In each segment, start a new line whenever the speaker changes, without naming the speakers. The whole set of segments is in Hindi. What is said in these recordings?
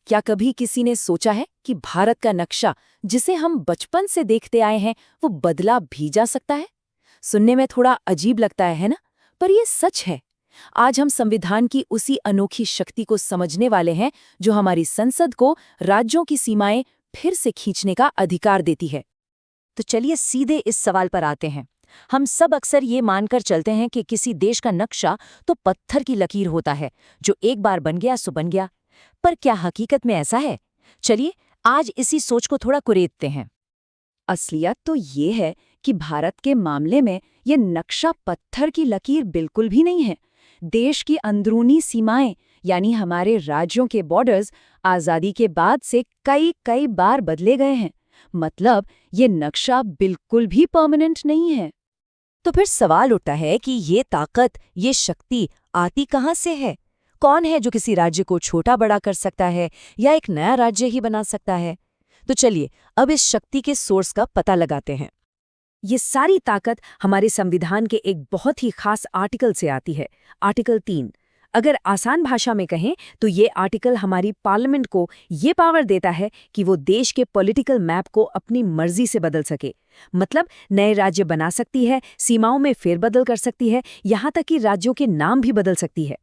क्या कभी किसी ने सोचा है कि भारत का नक्शा, जिसे हम बचपन से देखते आए हैं, वो बदला भी जा सकता है? सुनने में थोड़ा अजीब लगता है ना? पर ये सच है। आज हम संविधान की उसी अनोखी शक्ति को समझने वाले हैं जो हमारी संसद को राज्यों की सीमाएं फिर से खींचने का अधिकार देती है।
तो चलिए सीधे इस सवाल पर आते हैं। हम सब अक्सर ये मानकर चलते हैं कि किसी देश का नक्शा तो पत्थर की लकीर होता है, जो एक बार बन गया सो बन गया। पर क्या हकीकत में ऐसा है? चलिए आज इसी सोच को थोड़ा कुरेदते हैं।
असलियत तो ये है कि भारत के मामले में ये नक्शा पत्थर की लकीर बिल्कुल भी नहीं है। देश की अंदरूनी सीमाएं, यानी हमारे राज्यों के बॉर्डर्स, आज़ादी के बाद से कई कई बार बदले गए हैं। मतलब ये नक्शा बिल्कुल भी परमानेंट नहीं है।
तो फिर सवाल उठता है कि ये ताकत, ये शक्ति आती कहाँ से है? कौन है जो किसी राज्य को छोटा बड़ा कर सकता है या एक नया राज्य ही बना सकता है? तो चलिए अब इस शक्ति के सोर्स का पता लगाते हैं।
ये सारी ताकत हमारे संविधान के एक बहुत ही खास आर्टिकल से आती है, आर्टिकल 3। अगर आसान भाषा में कहें तो ये आर्टिकल हमारी पार्लियामेंट को ये पावर देता है कि वो देश के पॉलिटिकल मैप को अपनी मर्जी से बदल सके। मतलब नए राज्य बना सकती है, सीमाओं में फेरबदल कर सकती है, यहाँ तक कि राज्यों के नाम भी बदल सकती है।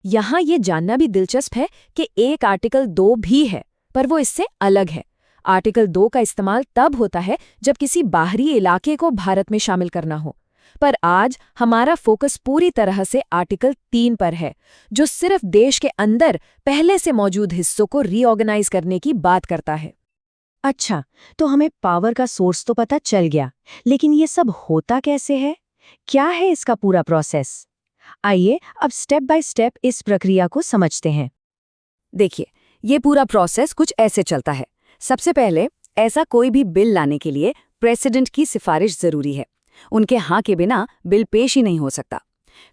यहाँ ये जानना भी दिलचस्प है कि एक आर्टिकल 2 भी है, पर वो इससे अलग है। आर्टिकल 2 का इस्तेमाल तब होता है जब किसी बाहरी इलाके को भारत में शामिल करना हो। पर आज हमारा फोकस पूरी तरह से आर्टिकल 3 पर है, जो सिर्फ देश के अंदर पहले से मौजूद हिस्सों को रीऑर्गेनाइज करने की बात करता है।
अच्छा, तो हमें पावर का सोर्स तो पता चल गया, लेकिन ये सब होता कैसे है? क्या है इसका पूरा प्रोसेस? आइए अब स्टेप बाय स्टेप इस प्रक्रिया को समझते हैं।
देखिए, ये पूरा प्रोसेस कुछ ऐसे चलता है। सबसे पहले ऐसा कोई भी बिल लाने के लिए प्रेसिडेंट की सिफारिश जरूरी है। उनके हाँ के बिना बिल पेश ही नहीं हो सकता।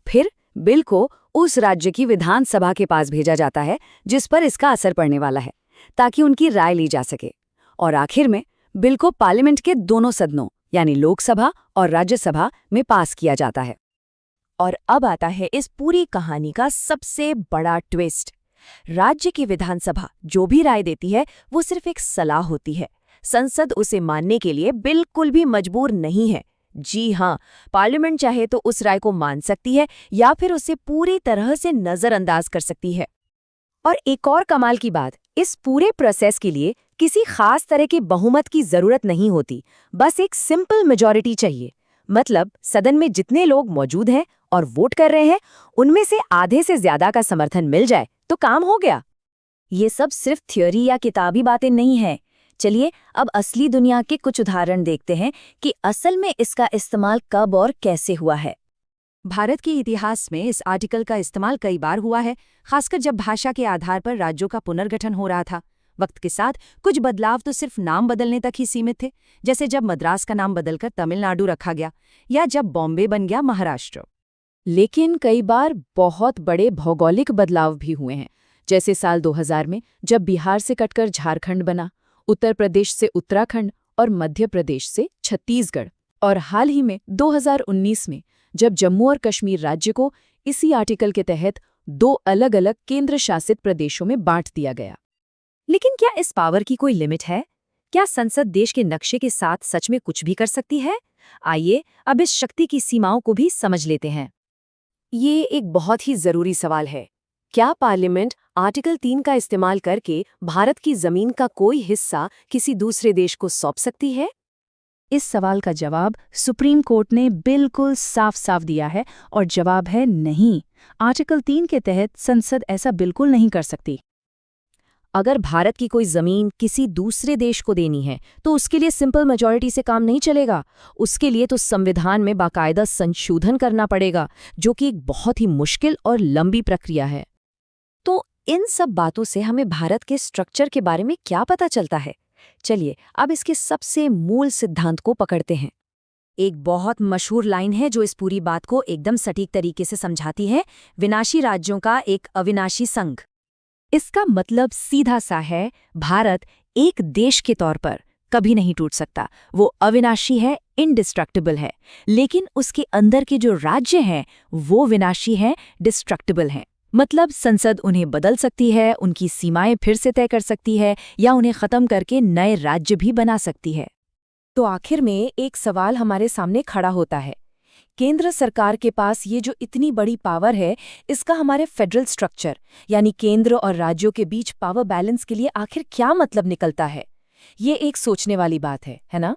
फिर बिल को उस राज्य की विधानसभा के पास भेजा जाता है जिस पर इसका असर पड़ने वाला है, ताकि उनकी राय ली जा सके। और आखिर में बिल को पार्लियामेंट के दोनों सदनों यानी लोकसभा और राज्यसभा में पास किया जाता है।
और अब आता है इस पूरी कहानी का सबसे बड़ा ट्विस्ट। राज्य की विधानसभा जो भी राय देती है वो सिर्फ एक सलाह होती है। संसद उसे मानने के लिए बिल्कुल भी मजबूर नहीं है। जी हाँ, पार्लियामेंट चाहे तो उस राय को मान सकती है या फिर उसे पूरी तरह से नजरअंदाज कर सकती है।
और एक और कमाल की बात, इस पूरे प्रोसेस के लिए किसी खास तरह के बहुमत की जरूरत नहीं होती, बस एक सिंपल मेजॉरिटी चाहिए। मतलब सदन में जितने लोग मौजूद हैं और वोट कर रहे हैं, उनमें से आधे से ज्यादा का समर्थन मिल जाए तो काम हो गया।
ये सब सिर्फ थ्योरी या किताबी बातें नहीं हैं। चलिए अब असली दुनिया के कुछ उदाहरण देखते हैं कि असल में इसका इस्तेमाल कब और कैसे हुआ है।
भारत के इतिहास में इस आर्टिकल का इस्तेमाल कई बार हुआ है, खासकर जब भाषा के आधार पर राज्यों का पुनर्गठन हो रहा था। वक्त के साथ कुछ बदलाव तो सिर्फ नाम बदलने तक ही सीमित थे, जैसे जब मद्रास का नाम बदलकर तमिलनाडु रखा गया या जब बॉम्बे बन गया महाराष्ट्र। लेकिन कई बार बहुत बड़े भौगोलिक बदलाव भी हुए हैं, जैसे साल 2000 में जब बिहार से कटकर झारखंड बना, उत्तर प्रदेश से उत्तराखंड और मध्य प्रदेश से छत्तीसगढ़, और हाल ही में 2019 में जब जम्मू और कश्मीर राज्य को इसी आर्टिकल के तहत 2 अलग-अलग केंद्र शासित प्रदेशों में बांट दिया गया। लेकिन क्या इस पावर की कोई लिमिट है? क्या संसद देश के नक्शे के साथ सच में कुछ भी कर सकती है? आइए अब इस शक्ति की सीमाओं को भी समझ लेते हैं। ये एक बहुत ही जरूरी सवाल है। क्या पार्लियामेंट आर्टिकल 3 का इस्तेमाल करके भारत की जमीन का कोई हिस्सा किसी दूसरे देश को सौंप सकती है? इस सवाल का जवाब सुप्रीम कोर्ट ने बिल्कुल साफ साफ दिया है, और जवाब है नहीं। आर्टिकल 3 के तहत संसद ऐसा बिल्कुल नहीं कर सकती। अगर भारत की कोई जमीन किसी दूसरे देश को देनी है तो उसके लिए सिंपल मेजॉरिटी से काम नहीं चलेगा। उसके लिए तो संविधान में बाकायदा संशोधन करना पड़ेगा, जो कि एक बहुत ही मुश्किल और लंबी प्रक्रिया है। तो इन सब बातों से हमें भारत के स्ट्रक्चर के बारे में क्या पता चलता है? चलिए अब इसके सबसे मूल सिद्धांत को पकड़ते हैं। एक बहुत मशहूर लाइन है जो इस पूरी बात को एकदम सटीक तरीके से समझाती है: विनाशी राज्यों का एक अविनाशी संघ। इसका मतलब सीधा सा है, भारत एक देश के तौर पर कभी नहीं टूट सकता। वो अविनाशी है, इंडिस्ट्रक्टिबल है, लेकिन उसके अंदर के जो राज्य हैं वो विनाशी हैं, डिस्ट्रक्टिबल हैं। मतलब संसद उन्हें बदल सकती है, उनकी सीमाएं फिर से तय कर सकती है या उन्हें खत्म करके नए राज्य भी बना सकती है।
तो आखिर में एक सवाल हमारे सामने खड़ा होता है। केंद्र सरकार के पास ये जो इतनी बड़ी पावर है, इसका हमारे फेडरल स्ट्रक्चर यानी केंद्र और राज्यों के बीच पावर बैलेंस के लिए आखिर क्या मतलब निकलता है? ये एक सोचने वाली बात है ना?